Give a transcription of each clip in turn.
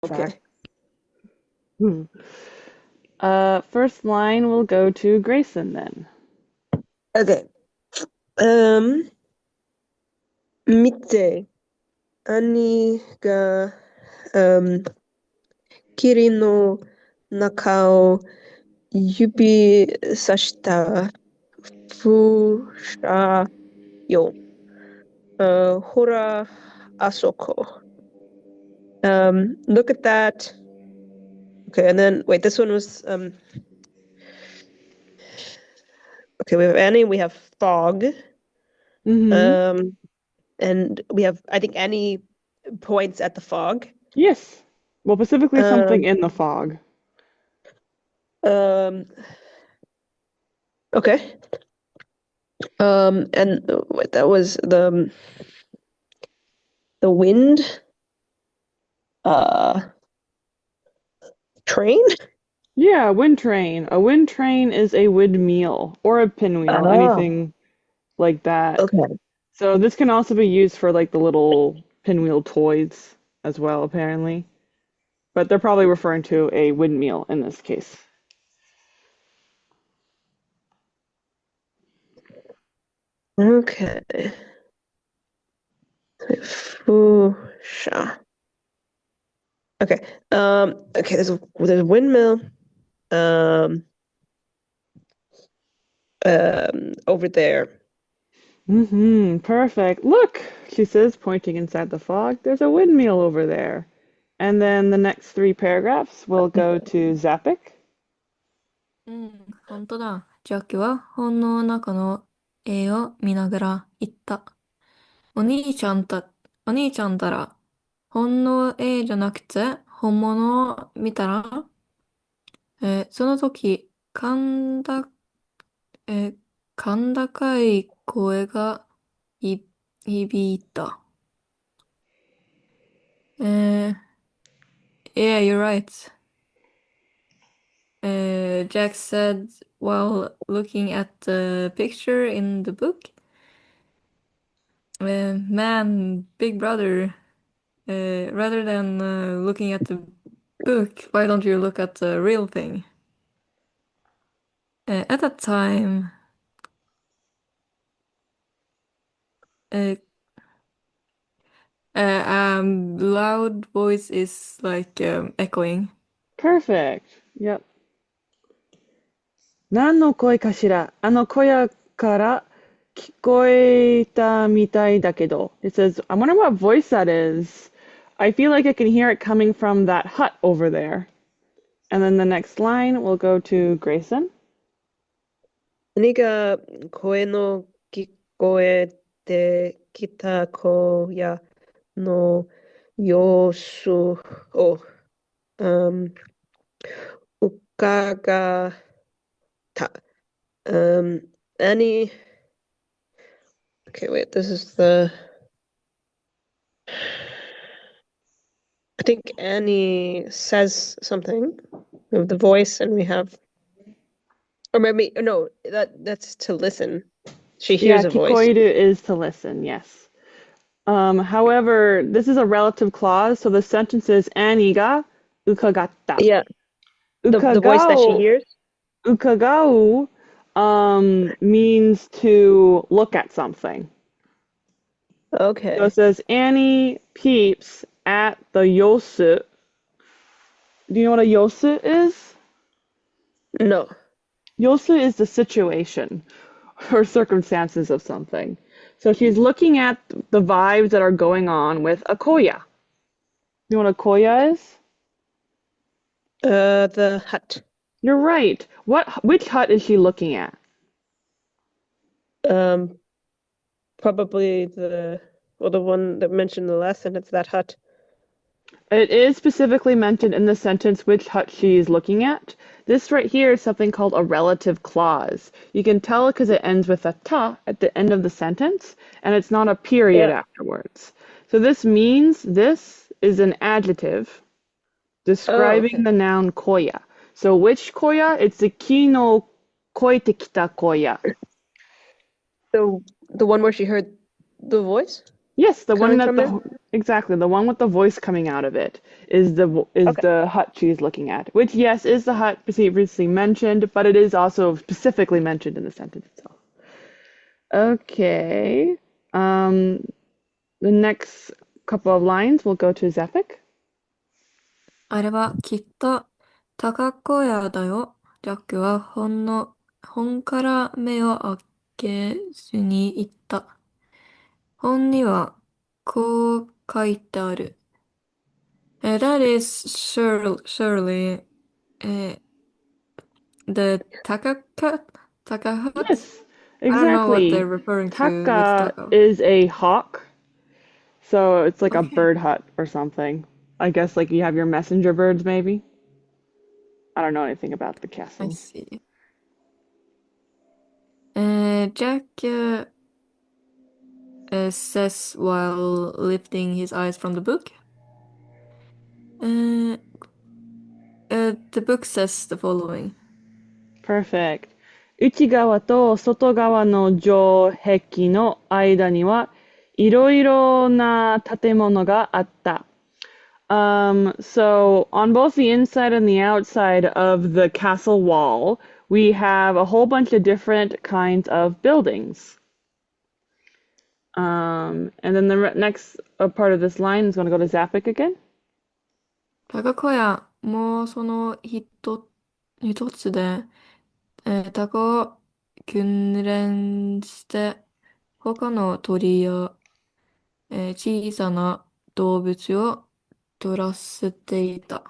Okay. Fact. Hmm. First line will go to Grayson then. Okay. Um, 見て、兄が、霧の中を指さした風車よ。ほら、あそこ。Look at that. Okay, and then wait, this one was okay, we have Annie, we have fog. Mm-hmm. Um, and we have I think Annie points at the fog. Yes. Well, specifically something Um, in the fog. um, okay. And what that was the wind uh train? Yeah, wind train. A wind train is a windmill or a pinwheel, Oh, anything like that. okay. So this can also be used for like the little pinwheel toys as well, apparently. But they're probably referring to a windmill in this case. Okay. Fusha. Okay. Okay, there's a windmill um over there. Mm-hmm, perfect. Look, she says, pointing inside the fog. There's a windmill over there. And then the next three paragraphs will go to Zapik. うん、本当だ。ジャックは本の中の絵を見ながら言った。お兄ちゃんた、お兄ちゃんたら、本の絵じゃなくて本物を見たら、その時、えー甲高い声がい響いた。Yeah, you're right. Jack said while looking at the picture in the book. Man, big brother, rather than looking at the book, why don't you look at the real thing? At that time, uh, loud voice is like echoing. Perfect. Yep. 何の声かしらあの小屋から聞こえたみたいだけど. It says, I wonder what voice that is. I feel like I can hear it coming from that hut over there. And then the next line will go to Grayson. 何が声の聞こえてきた子やの様子を、伺った。Any, okay, wait, this is I think Annie says something with the voice, and we have, or maybe, no, that's to listen. She Yeah, hears a voice. kikoiru is to listen, yes. However, this is a relative clause, so the sentence is Annie ga ukagatta. Yeah, the voice that she Ukagao, hears. ukagao, means to look at something. So it Okay. says Annie peeps at the yosu. Do you know what a yosu is? No. Yosu is the situation or circumstances of something. So she's looking at the vibes that are going on with a koya. You know what a koya is? The hut. You're right. Which hut is she looking at? Um, Probably the one that mentioned in the last sentence, that hut. It is specifically mentioned in the sentence which hut she is looking at. This right here is something called a relative clause. You can tell because it ends with a ta at the end of the sentence, and it's not a period Yeah. afterwards. So this means this is an adjective Oh, describing okay. the noun koya. So which koya? It's the ki no koete kita koya. The one where she heard the voice? Yes, the one coming that from there? exactly the one with the voice coming out of it is Okay. the hut she's looking at, which yes is the hut previously mentioned, but it is also specifically mentioned in the sentence itself. Okay. Um, the next couple of lines will go to Zephic. あれはきっと高小屋だよ。ジャックは本から目を開けずに言った。本にはこう書いてある。That is surely the Taka hut? Yes, I don't know what they're exactly. referring to with Taka Taka. is a hawk, so it's like a Okay, bird hut or something. I guess like you have your messenger birds, maybe. I don't know anything about the I castle. see. Jack says while lifting his eyes from the book. Uh, the book says the following. Perfect. 内側と外側の城壁の間にはいろいろな建物があった。So on both the inside and the outside of the castle wall, we have a whole bunch of different kinds of buildings. And then the next part of this line is going to go to Zapik again. 高小屋もその一つで、鷹を訓練して他の鳥や、小さな動物を取らせていた。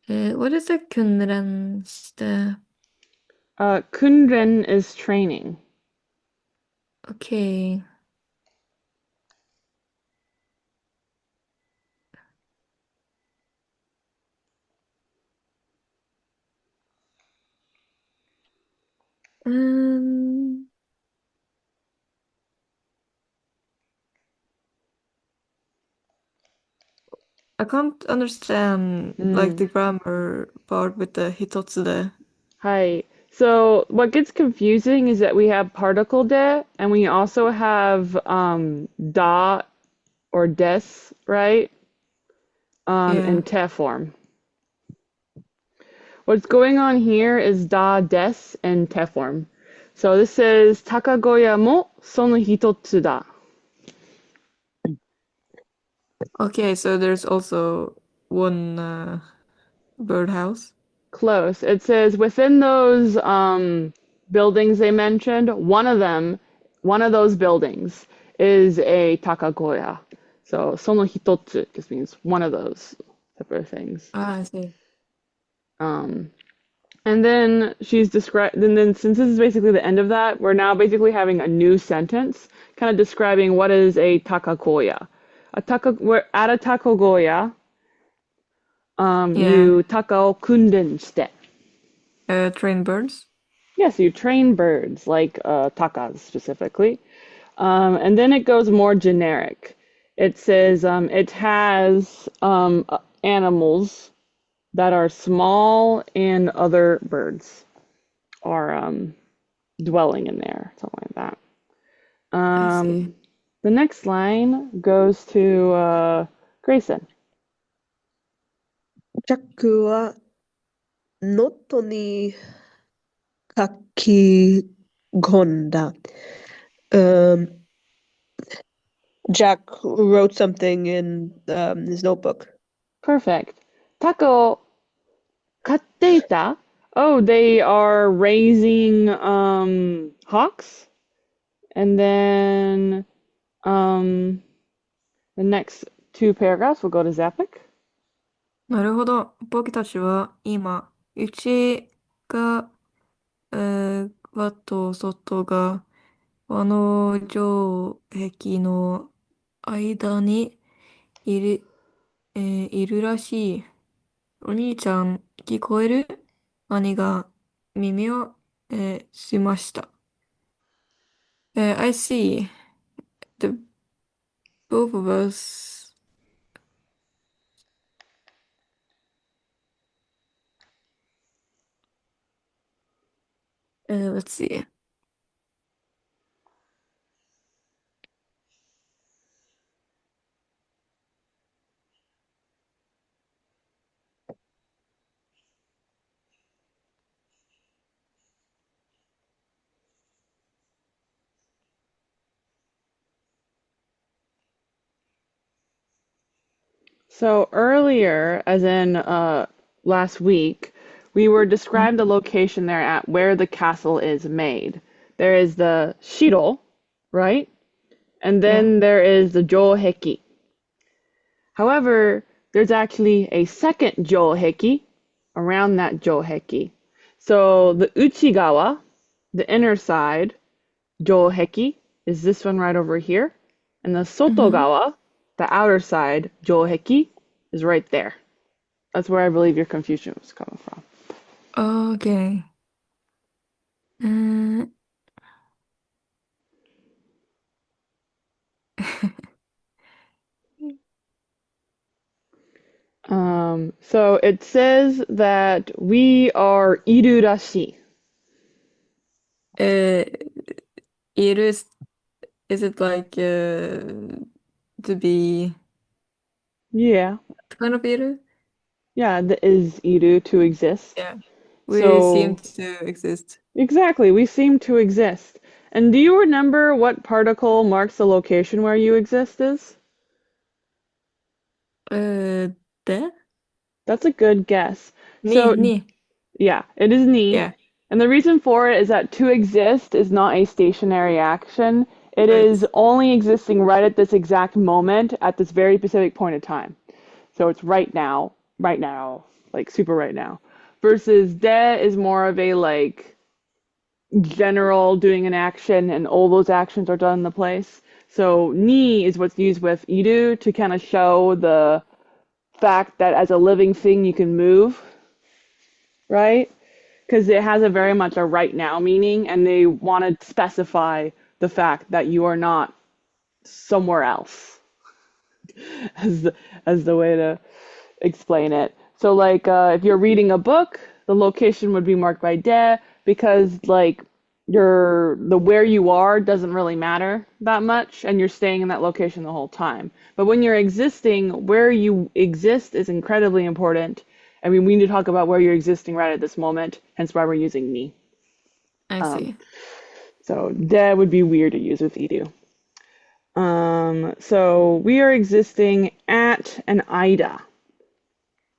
what is it 訓練して Kunren is training. Okay. Um, I can't understand like Mm. the grammar part with the hitotsu. Hi. So what gets confusing is that we have particle de and we also have da or des, right? Yeah. In te form. What's going on here is da des and te form. So this is Takagoya mo sono hitotsu da. Okay, so there's also one birdhouse. Close. It says within those buildings they mentioned, one of those buildings is a Takagoya. So sono hitotsu just means one of those type of things. Ah, I see. Um, and then she's described. Then since this is basically the end of that, we're now basically having a new sentence, kind of describing what is a takakoya. We're at a takagoya. Yeah. You taka o kunden shite. Train birds. Yes, you train birds like takas specifically. And then it goes more generic. It says it has animals that are small and other birds are dwelling in there, something like that. I see. The next line goes to Grayson. ジャックはノートに書き込んだ。Um, Jack wrote something in his notebook. Perfect. Taco katteita. Oh, they are raising hawks. And then the next two paragraphs will go to Zapik. なるほど。僕たちは今、内が、輪と外が輪の城壁の間にいる、いるらしい。お兄ちゃん、聞こえる？兄が耳を、しました。I see. The both of us. Let's see. So earlier, as in last week, we were described the location there at where the castle is made. There is the shiro, right? And Yeah. then there is the joheki. However, there's actually a second joheki around that joheki. So the uchigawa, the inner side, joheki, is this one right over here. And the sotogawa, the outer side, joheki, is right there. That's where I believe your confusion was coming from. Okay. Uh, So it says that we are iru rashi. it is it like to be Yeah. kind of iru? Yeah, the is iru to exist. Yeah. We seem So to exist. exactly, we seem to exist. And do you remember what particle marks the location where you exist is? Uh, de? That's a good guess. Ni, So ni. yeah, it is ni. Yeah, And the reason for it is that to exist is not a stationary action. It is right. only existing right at this exact moment, at this very specific point in time. So it's right now, like super right now. Versus de is more of a like general doing an action and all those actions are done in the place. So ni is what's used with iru to kind of show the fact that as a living thing you can move, right? Because it has a very much a right now meaning, and they want to specify the fact that you are not somewhere else as the way to explain it. So like if you're reading a book, the location would be marked by de because like the where you are doesn't really matter that much and you're staying in that location the whole time. But when you're existing, where you exist is incredibly important. I mean, we need to talk about where you're existing right at this moment, hence why we're using ni. I Um, see. so de would be weird to use with edu. So we are existing at an ida.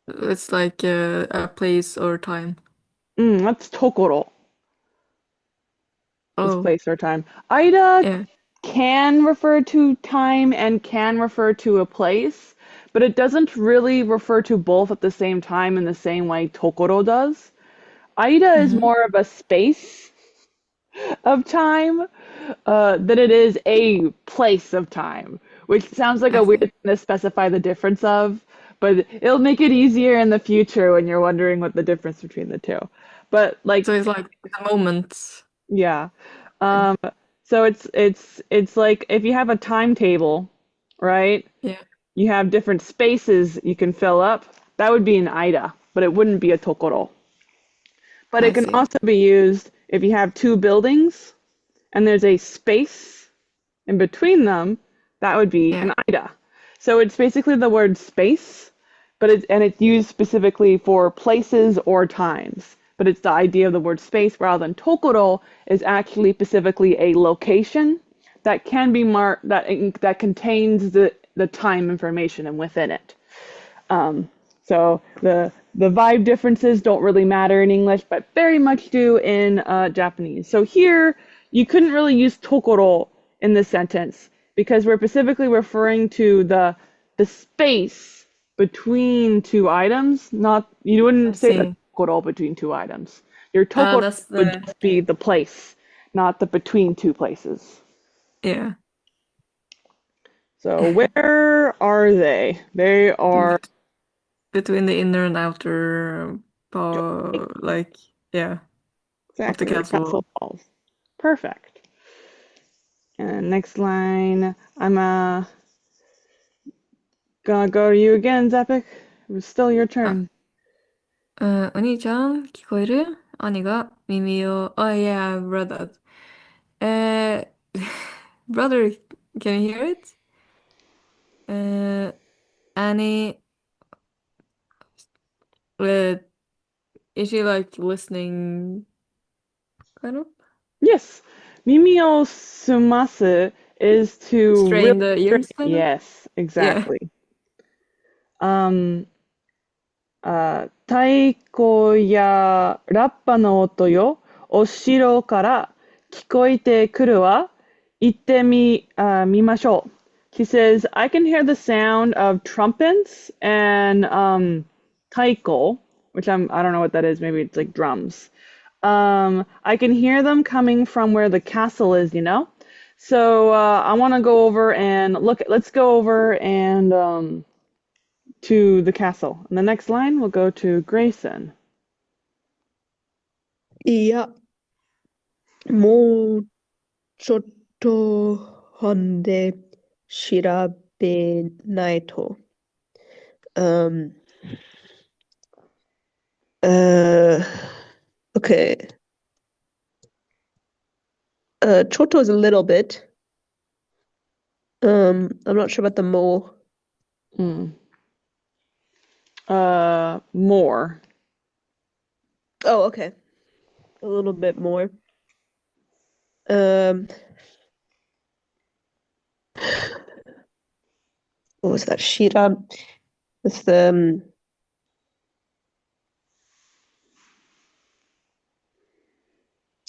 It's like a place or time. That's tokoro. Is Oh, place or time. Ida yeah, can refer to time and can refer to a place, but it doesn't really refer to both at the same time in the same way Tokoro does. Ida is Mm-hmm. more of a space of time than it is a place of time, which sounds like I a weird see. thing to specify the difference of, but it'll make it easier in the future when you're wondering what the difference between the two. But like So it's like the moment. yeah. Okay. Um, so it's like if you have a timetable, right? Yeah, You have different spaces you can fill up. That would be an ida, but it wouldn't be a tokoro. But I it can see. also be used if you have two buildings and there's a space in between them, that would be Yeah, an ida. So it's basically the word space, but it's used specifically for places or times. But it's the idea of the word space rather than tokoro is actually specifically a location that can be marked that contains the time information and within it. So the vibe differences don't really matter in English, but very much do in Japanese. So here you couldn't really use tokoro in this sentence because we're specifically referring to the space between two items. Not you I wouldn't say the see. tokoro between two items. Your tokoro That's would the just be the place, not the between two places. yeah. So where are they? They are Between the inner and outer part, like yeah, of the exactly the castle castle. walls. Perfect. And next line, I'm gonna go to you again, Zepik. It was still your あ、turn. お兄ちゃん、聞こえる？兄が Oh, yeah, I've read that. Uh, brother, can you hear it? Uh, Annie, uh, is she like listening, kind of? Yes. Mimi o sumasu is to really Strain the train. ears, kind of? Yes, Yeah. exactly. Um, 太鼓やラッパの音よ、お城から聞こえてくるわ。行ってみましょう。He says, I can hear the sound of trumpets and taiko, which I don't know what that is. Maybe it's like drums. I can hear them coming from where the castle is, you know? So I want to go over and look. Let's go over and to the castle. And the next line will go to Grayson. いや、もうちょっと本で調べないと。Um, uh, okay. Choto is a little bit. I'm not sure about the more. Hmm. More. Oh, okay. A little bit more. Um, what was that? Shira. It's the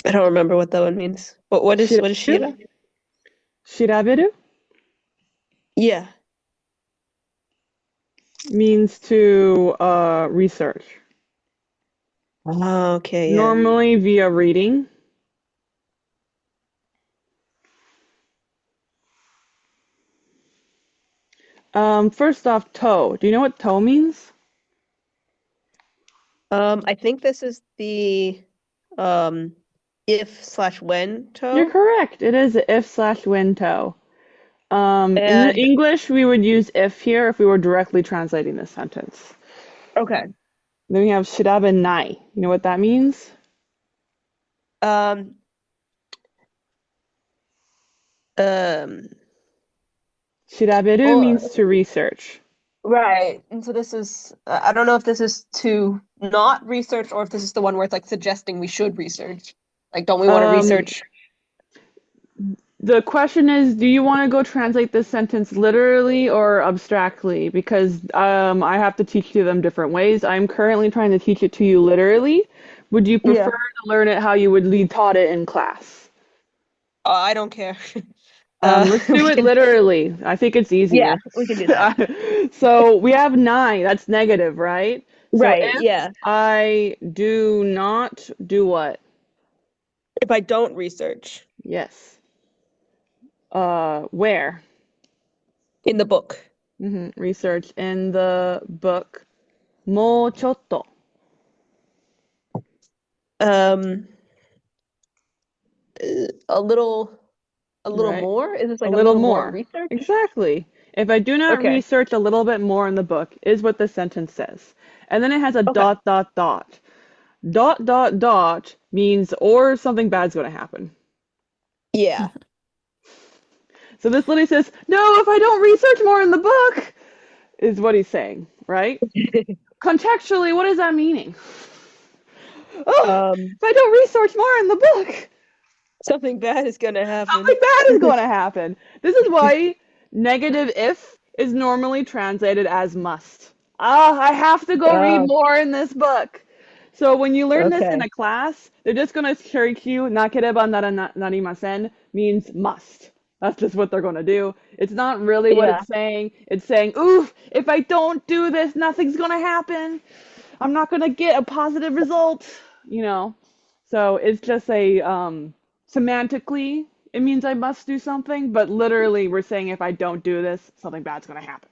I don't remember what that one means. What is Shira? Shiraberu? Shiraberu Yeah. means to research. Oh, okay, yeah. Normally via reading. First off, to. Do you know what to means? I think this is the if/when You're toe. correct. It is if/when to. In the And English, we would use if here if we were directly translating this sentence. okay. Then we have shirabe nai. You know what that means? Um um Shiraberu or means to research. right. And so this is I don't know if this is to not research or if this is the one where it's like suggesting we should research. Like, don't we want to Um, research? the question is, do you want to go translate this sentence literally or abstractly? Because I have to teach you them different ways. I'm currently trying to teach it to you literally. Would you prefer Yeah. to learn it how you would lead taught it in class? I don't care. Let's We do it can literally. I think it's yeah, easier. we can do that. So we have nine. That's negative, right? So Right, if yeah. I do not do what? If I don't research Yes. Where? in the book. Research in the book. もうちょっと. Um a little Right? more? Is this A like a little little more more. research? Exactly. If I do not Okay. research a little bit more in the book, is what the sentence says. And then it has a Okay. dot, dot, dot. Dot, dot, dot means or something bad's going to happen. Yeah. So this literally says, no, if I don't research more in the book, is what he's saying, right? Contextually, what is that meaning? Oh, Um if I don't research more in the book, something bad is gonna happen. something bad is going to happen. This is why negative if is normally translated as must. I have to go read Oh, more in this book. So when you learn this in okay. a class, they're just going to teach you nakereba narimasen means must. That's just what they're going to do. It's not really what Yeah. it's saying. It's saying, oof, if I don't do this, nothing's going to happen. I'm not going to get a positive result, you know. So it's just a semantically, it means I must do something, but literally we're saying if I don't do this, something bad's going to happen.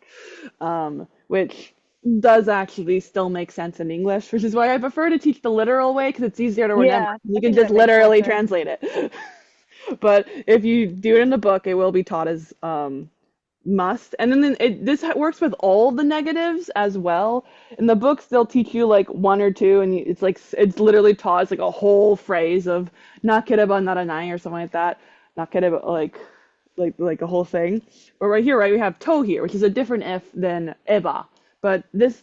Which does actually still make sense in English, which is why I prefer to teach the literal way because it's easier to remember. Yeah, You I can think just that makes more literally sense. translate it. But if you do it in the book, it will be taught as must. And then this works with all the negatives as well. In the books, they'll teach you like one or two, and it's like it's literally taught as like a whole phrase of nakereba naranai or something like that. Nakereba like a whole thing. But right here, right, we have to here, which is a different if than eba. But this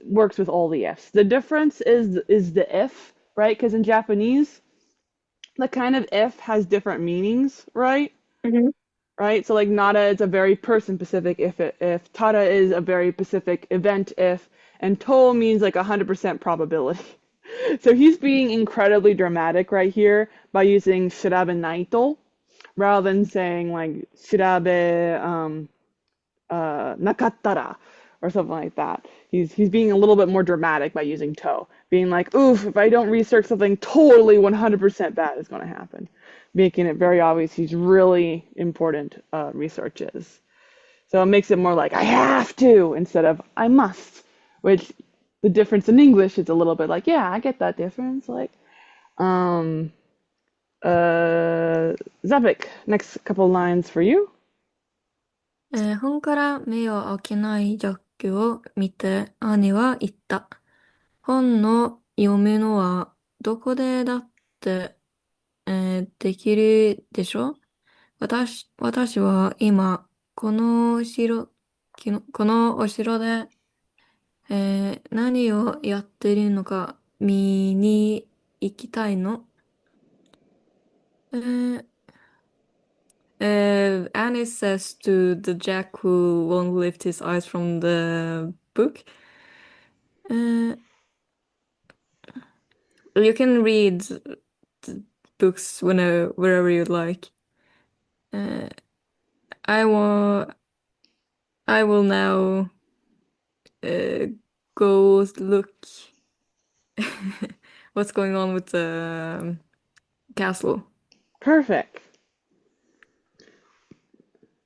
works with all the ifs. The difference is the if, right? Because in Japanese, the kind of if has different meanings, right? Mhm. Right? So like nada is a very person specific if tada is a very specific event if, and to means like 100% probability. So he's being incredibly dramatic right here by using shirabe naito rather than saying like shirabe nakattara or something like that. He's being a little bit more dramatic by using to, being like, oof, if I don't research something totally 100% bad is going to happen, making it very obvious he's really important researches. So it makes it more like I have to instead of I must, which the difference in English is a little bit like, yeah, I get that difference. Like, um, Zapik, next couple lines for you. 本から目を開けないジャックを見て兄は言った。本の読むのはどこでだって、できるでしょ。私は今、このお城で、何をやってるのか見に行きたいの。えー Annie says to the Jack who won't lift his eyes from the book. Uh, you can read the books wherever you like. Uh, I will, I will now uh, go look what's going on with the castle. Perfect.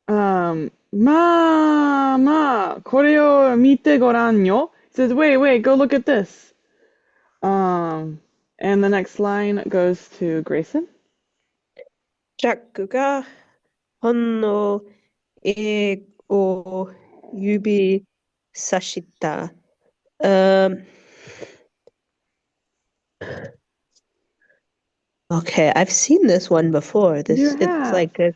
まあまあ、これを見てごらんよ. He says, wait, go look at this. And the next line goes to Grayson. ジャックが本の絵を指さした。Okay, I've seen this one before. You It's have. like this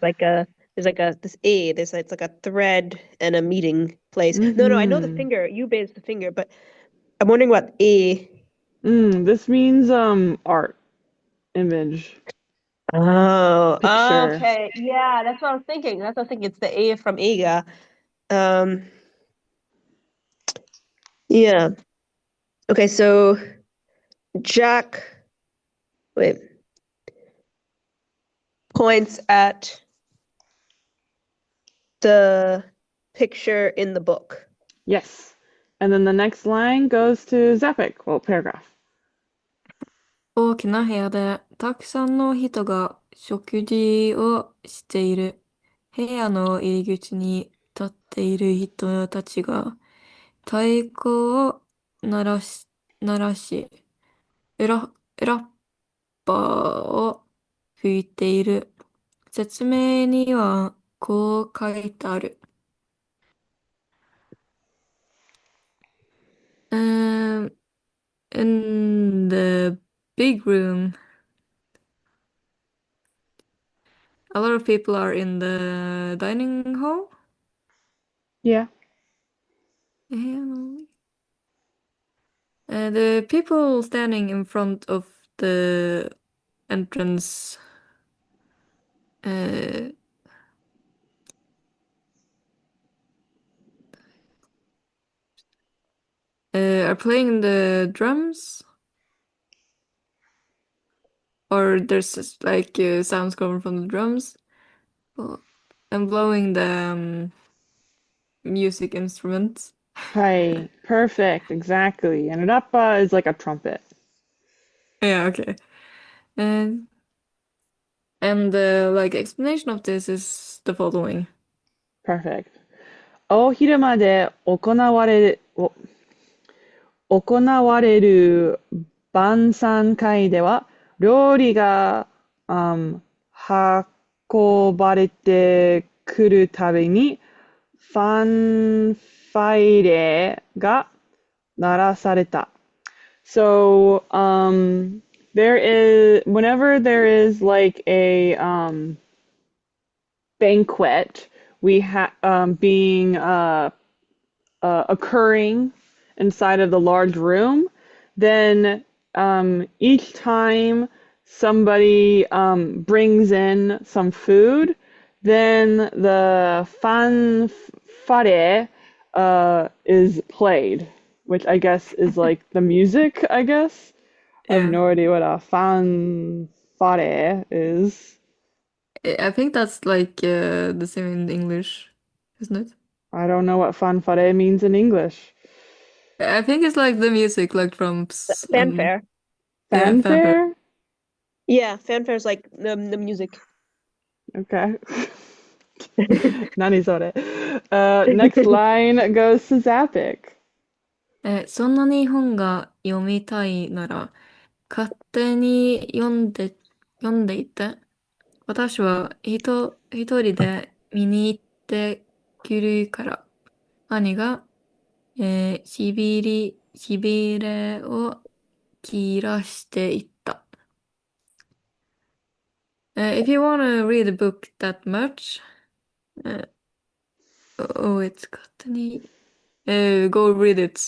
A, it's like a thread and a meeting place. No, I know the Mm-hmm. finger. Yube is the finger, but I'm wondering what A. This means art, image, Oh, picture. okay. Yeah, that's what I was thinking. That's what I was thinking. It's the A from Ega. Um, yeah. Okay, so Jack, wait, points at the picture in the book. Yes. And then the next line goes to Zapik, well, paragraph. 大きな部屋でたくさんの人が食事をしている。部屋の入り口に立っている人たちが太鼓を鳴らし、ラッパーを吹いている。説明にはこう書いてある。Um, in the big room, a lot of people are in the dining hall. Yeah. And the people standing in front of the entrance uh, are playing the drums, or there's just like sounds coming from the drums, and blowing the music instruments. Hi. Perfect. Exactly. And rappa is like a trumpet. Yeah, okay. And the like explanation of this is the following. Perfect. 大昼まで行われる晩餐会では、料理が、運ばれてくるたびに、ファンファイレが鳴らされた。So, whenever there is like a banquet, we have being occurring inside of the large room, then each time somebody brings in some food, then the fanfare is played, which I guess is like the music, I guess. I have Yeah. no idea what a fanfare is. I think that's like the same in English, isn't it? I don't know what fanfare means in English. I think it's like the music, like from Fanfare. yeah, fanfare. Fanfare? Yeah, fanfare is like the music. Okay. 何それ? Next line goes to Zapik. そんなに本が読みたいなら、勝手に読んでいて。私は一人で見に行ってくるから。兄が、しびれを切らしていった。If you want to read a book that much, uh, oh, it's got any. Go read it.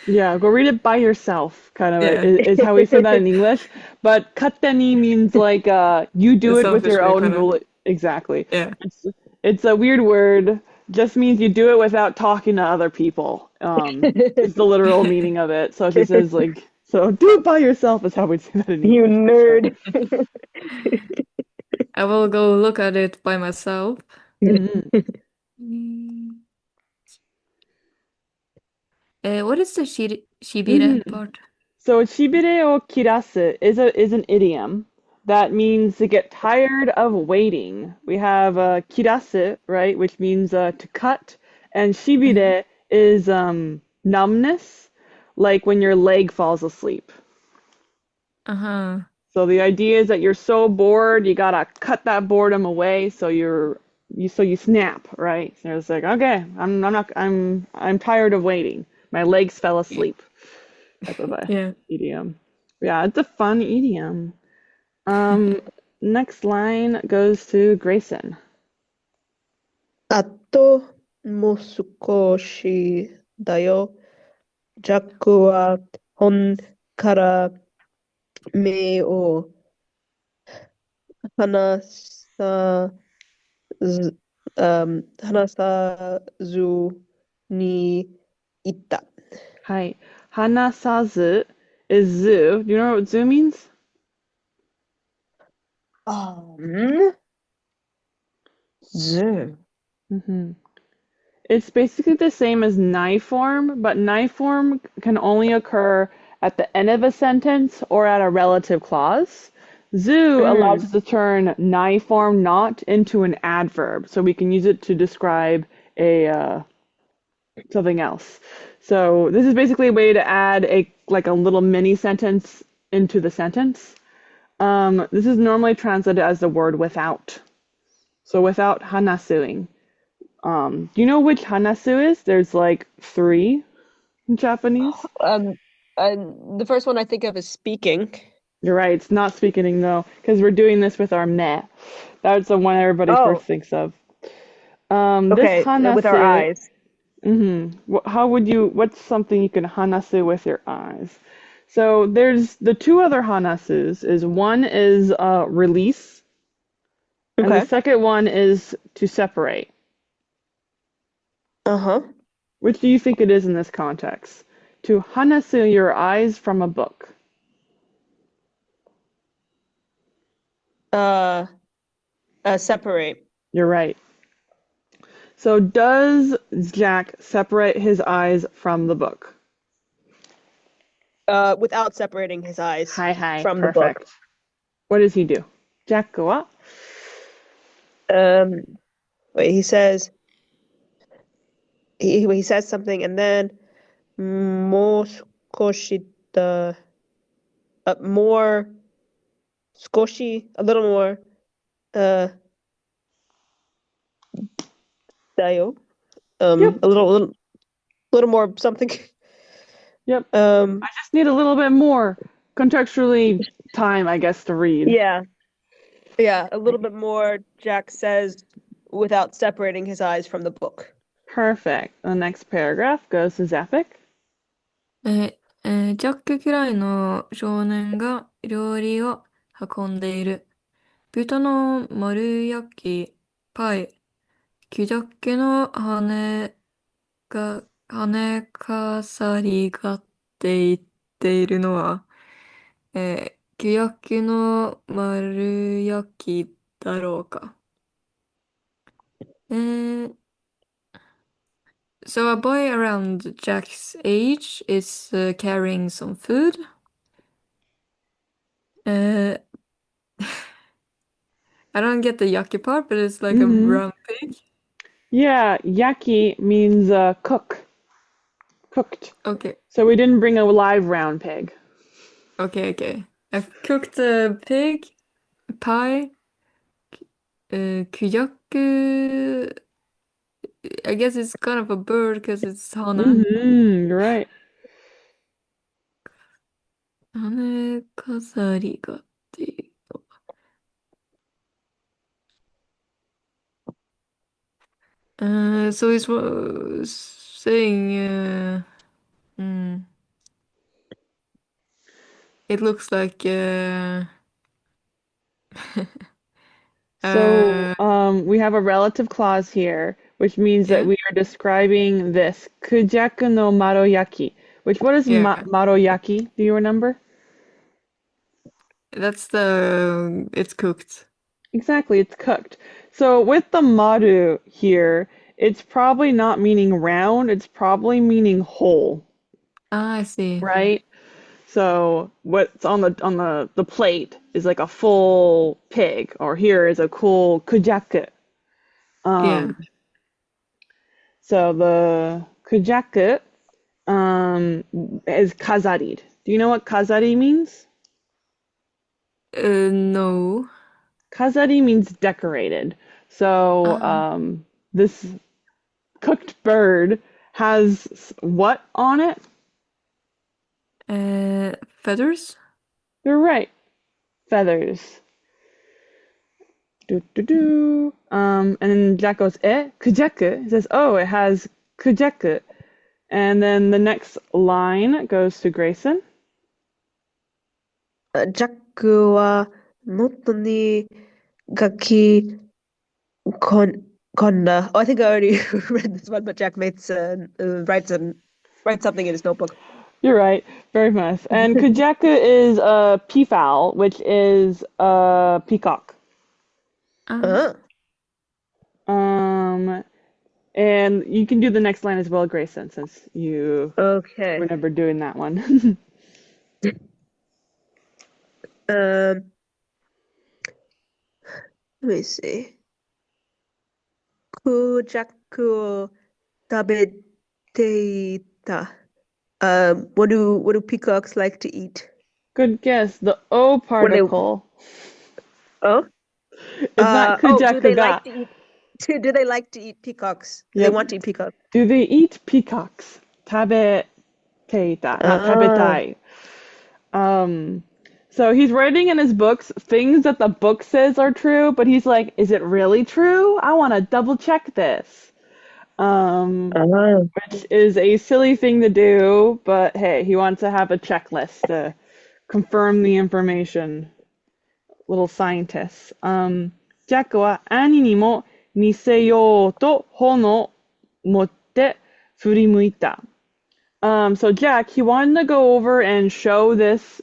Yeah, go read it by yourself, kind of Yeah, is how we say that in English. But katteni means like you do it with your selfishly, own kind of. voli exactly. Yeah. It's a weird word. Just means you do it without talking to other people. Is the literal meaning of it. So she says like, so do it by yourself is how we say that in You English. nerd. I will go look at it by myself. Mhm. What is the shibire Mhm. part? So shibire o kirasu is an idiom that means to get tired of waiting. We have kirasu, right, which means to cut, and Mhm. shibire is numbness, like when your leg falls asleep. Uh-huh. So the idea is that you're so bored, you gotta cut that boredom away, so you snap, right? So it's like, okay, I'm tired of waiting. My legs fell asleep. Type of a Yeah. idiom. Yeah, it's a fun idiom. Um, Next line goes to Grayson. あともう少しだよ。ジャックは本から目を離さず、離さずに言った。Hi. Hanasazu is zoo. Do you know what zoo means? Zoo. Hmm. It's basically the same as knife form, but knife form can only occur at the end of a sentence or at a relative clause. Zoo allows us to turn knife form not into an adverb, so we can use it to describe a something else. So this is basically a way to add a little mini sentence into the sentence. This is normally translated as the word without. So without hanasuing. Do you know which hanasu is? There's like three in Japanese. The first one I think of is speaking. You're right, it's not speaking though, because we're doing this with our me. That's the one everybody first Oh, thinks of. This okay, with our hanasu, eyes. how would you, what's something you can hanasu with your eyes? So there's the two other hanasus is one is release, and the Okay. second one is to separate. Uh-huh. Which do you think it is in this context? To hanasu your eyes from a book. Separate. You're right. So does Jack separate his eyes from the book? Without separating his eyes Hi, from the book. perfect. What does he do? Jack go up. Wait, he says he says something and then more skoshi more skoshi a little more uh Dayo. Yep. A little more something. Yep. Um, I just need a little bit more contextually time, I guess, to read. yeah, a little bit more, Jack says, without separating his eyes from the book. Perfect. The next paragraph goes to Zapik. ジャックくらいの少年が料理を運んでいる。豚の丸焼き、パイ、キジャッケの羽飾りがって言っているのは、キジャッケの丸焼きだろうか。So a boy around Jack's age is carrying some food. Uh, I don't get the yucky part, but it's like a Mm-hmm. round pig. Yeah, yaki means cooked. Okay, So we didn't bring a live round pig. okay. A cooked pig, pie, kujaku. I guess it's kind of a bird because it's hana. Mm-hmm. You're right. 羽飾りがっていう。So he's saying, mm, it looks like, So uh, we have a relative clause here, which means that yeah, we are describing this kujaku no maroyaki. Which what is yeah, maroyaki? Do you remember? it's cooked. Exactly, it's cooked. So with the maru here, it's probably not meaning round, it's probably meaning whole, Ah, I see. right? So what's on the plate is like a full pig, or here is a cool kujaku. Yeah. Um, so the kujaku is kazarid. Do you know what kazari means? No. Kazari means decorated. So Ah, this cooked bird has what on it? feathers? You're right, feathers. Do do do. And then Jack goes, kujaku. He says, oh, it has kujaku. And then the next line goes to Grayson. ジャックはノットに書き込んだ. Oh, I think I already read this one, but Jack writes something in his notebook. You're right, very much. And kujaku is a peafowl, which is a peacock. Ah, Uh, Um, and you can do the next line as well, Grayson, since you okay. remember doing that one. Um, let me see. クジャックを食べていた. What do peacocks like to eat? Good guess. The O When they particle oh is not do they kujaku like ga. to eat? Do they like to eat peacocks? Do they Yep. want to eat peacocks? Do they eat peacocks? Tabeteita, not Ah, tabetai. So he's writing in his books things that the book says are true, but he's like, is it really true? I want to double check this. Um, ah. which is a silly thing to do, but hey, he wants to have a checklist to confirm the information. Little scientist. ジャックは兄にも見せようと本を持って振り向いた. So Jack, he wanted to go over and show this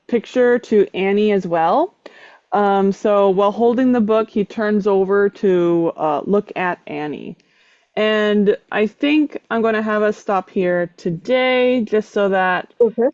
picture to Annie as well. So while holding the book, he turns over to look at Annie. And I think I'm going to have us stop here today just so that Okay.